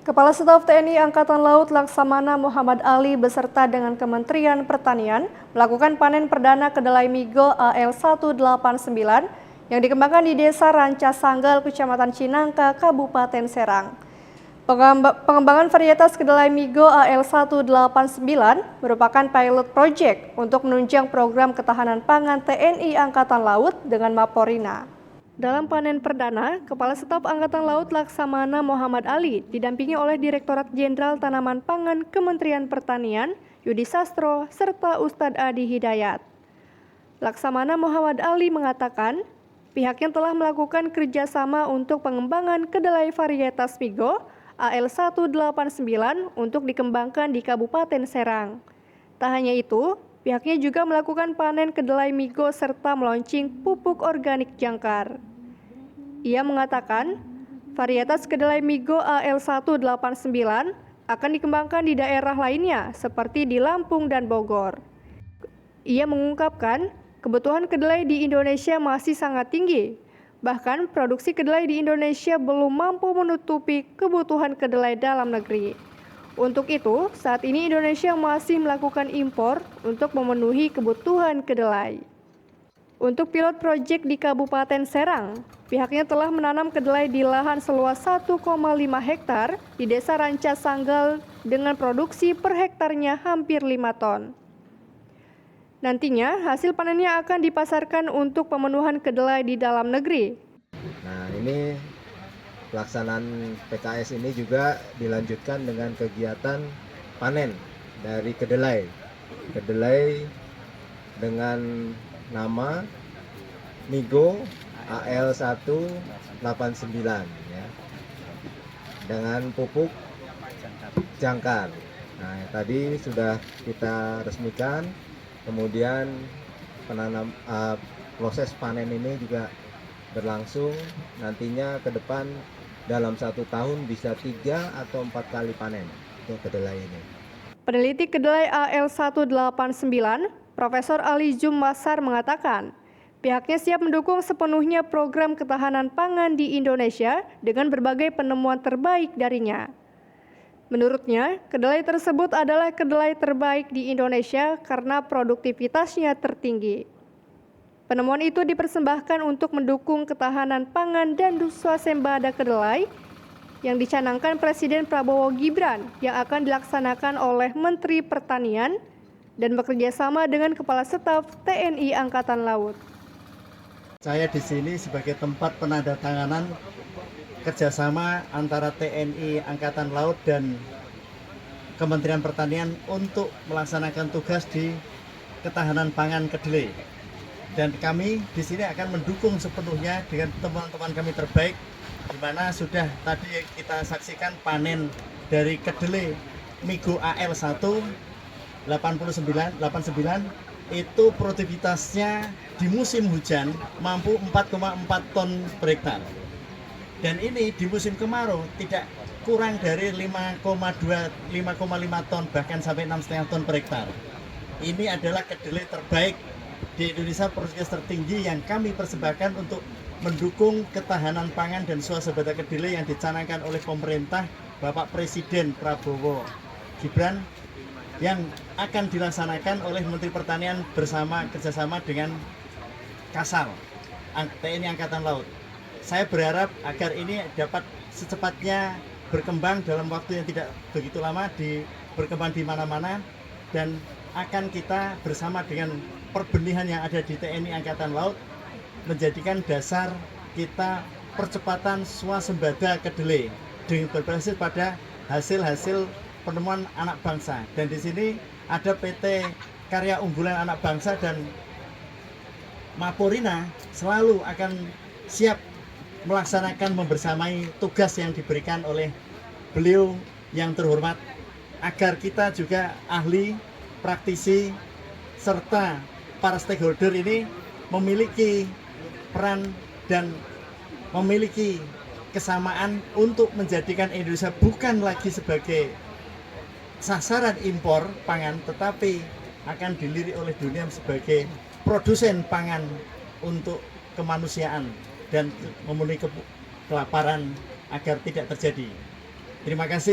Kepala Staf TNI Angkatan Laut Laksamana Muhammad Ali beserta dengan Kementerian Pertanian melakukan panen perdana kedelai Migo AL189 yang dikembangkan di Desa Ranca Sanggal, Kecamatan Cinangka, Kabupaten Serang. Pengembangan varietas kedelai Migo AL189 merupakan pilot project untuk menunjang program ketahanan pangan TNI Angkatan Laut dengan Maporina. Dalam panen perdana, Kepala Staf Angkatan Laut Laksamana Muhammad Ali didampingi oleh Direktorat Jenderal Tanaman Pangan Kementerian Pertanian, Yudi Sastro, serta Ustadz Adi Hidayat. Laksamana Muhammad Ali mengatakan, pihaknya telah melakukan kerjasama untuk pengembangan kedelai varietas Migo AL189 untuk dikembangkan di Kabupaten Serang. Tak hanya itu, pihaknya juga melakukan panen kedelai Migo serta meluncing pupuk organik jangkar. Ia mengatakan, varietas kedelai Migo AL189 akan dikembangkan di daerah lainnya seperti di Lampung dan Bogor. Ia mengungkapkan, kebutuhan kedelai di Indonesia masih sangat tinggi. Bahkan produksi kedelai di Indonesia belum mampu menutupi kebutuhan kedelai dalam negeri. Untuk itu, saat ini Indonesia masih melakukan impor untuk memenuhi kebutuhan kedelai. Untuk pilot proyek di Kabupaten Serang, pihaknya telah menanam kedelai di lahan seluas 1,5 hektar di Desa Ranca Sanggal dengan produksi per hektarnya hampir 5 ton. Nantinya, hasil panennya akan dipasarkan untuk pemenuhan kedelai di dalam negeri. Nah, ini pelaksanaan PKS ini juga dilanjutkan dengan kegiatan panen dari kedelai. Kedelai dengan nama Migo AL189 ya, dengan pupuk jangkar. Nah, tadi sudah kita resmikan, kemudian proses panen ini juga berlangsung. Nantinya ke depan dalam 1 tahun bisa 3 atau 4 kali panen untuk kedelai ini. Peneliti kedelai AL189, Profesor Ali Jum Masar mengatakan, pihaknya siap mendukung sepenuhnya program ketahanan pangan di Indonesia dengan berbagai penemuan terbaik darinya. Menurutnya, kedelai tersebut adalah kedelai terbaik di Indonesia karena produktivitasnya tertinggi. Penemuan itu dipersembahkan untuk mendukung ketahanan pangan dan swasembada kedelai yang dicanangkan Presiden Prabowo Gibran yang akan dilaksanakan oleh Menteri Pertanian dan bekerjasama dengan Kepala Staf TNI Angkatan Laut. Saya di sini sebagai tempat penandatanganan kerjasama antara TNI Angkatan Laut dan Kementerian Pertanian untuk melaksanakan tugas di ketahanan pangan kedelai. Dan kami di sini akan mendukung sepenuhnya dengan teman-teman kami terbaik, di mana sudah tadi kita saksikan panen dari kedelai Migo AL189 itu produktivitasnya di musim hujan mampu 4,4 ton per hektar. Dan ini di musim kemarau tidak kurang dari 5,5 ton bahkan sampai 6,5 ton per hektar. Ini adalah kedelai terbaik di Indonesia, produktivitas tertinggi yang kami persembahkan untuk mendukung ketahanan pangan dan swasembada kedelai yang dicanangkan oleh pemerintah Bapak Presiden Prabowo Gibran yang akan dilaksanakan oleh Menteri Pertanian kerjasama dengan Kasal TNI Angkatan Laut. Saya berharap agar ini dapat secepatnya berkembang dalam waktu yang tidak begitu lama, berkembang di mana-mana, dan akan kita bersama dengan perbenihan yang ada di TNI Angkatan Laut menjadikan dasar kita percepatan swasembada kedelai dengan berbasis pada hasil-hasil penemuan anak bangsa. Dan di sini ada PT Karya Unggulan Anak Bangsa dan Maporina selalu akan siap melaksanakan membersamai tugas yang diberikan oleh beliau yang terhormat, agar kita juga ahli, praktisi, serta para stakeholder ini memiliki peran dan memiliki kesamaan untuk menjadikan Indonesia bukan lagi sebagai sasaran impor pangan, tetapi akan dilirik oleh dunia sebagai produsen pangan untuk kemanusiaan dan memenuhi kelaparan agar tidak terjadi. Terima kasih.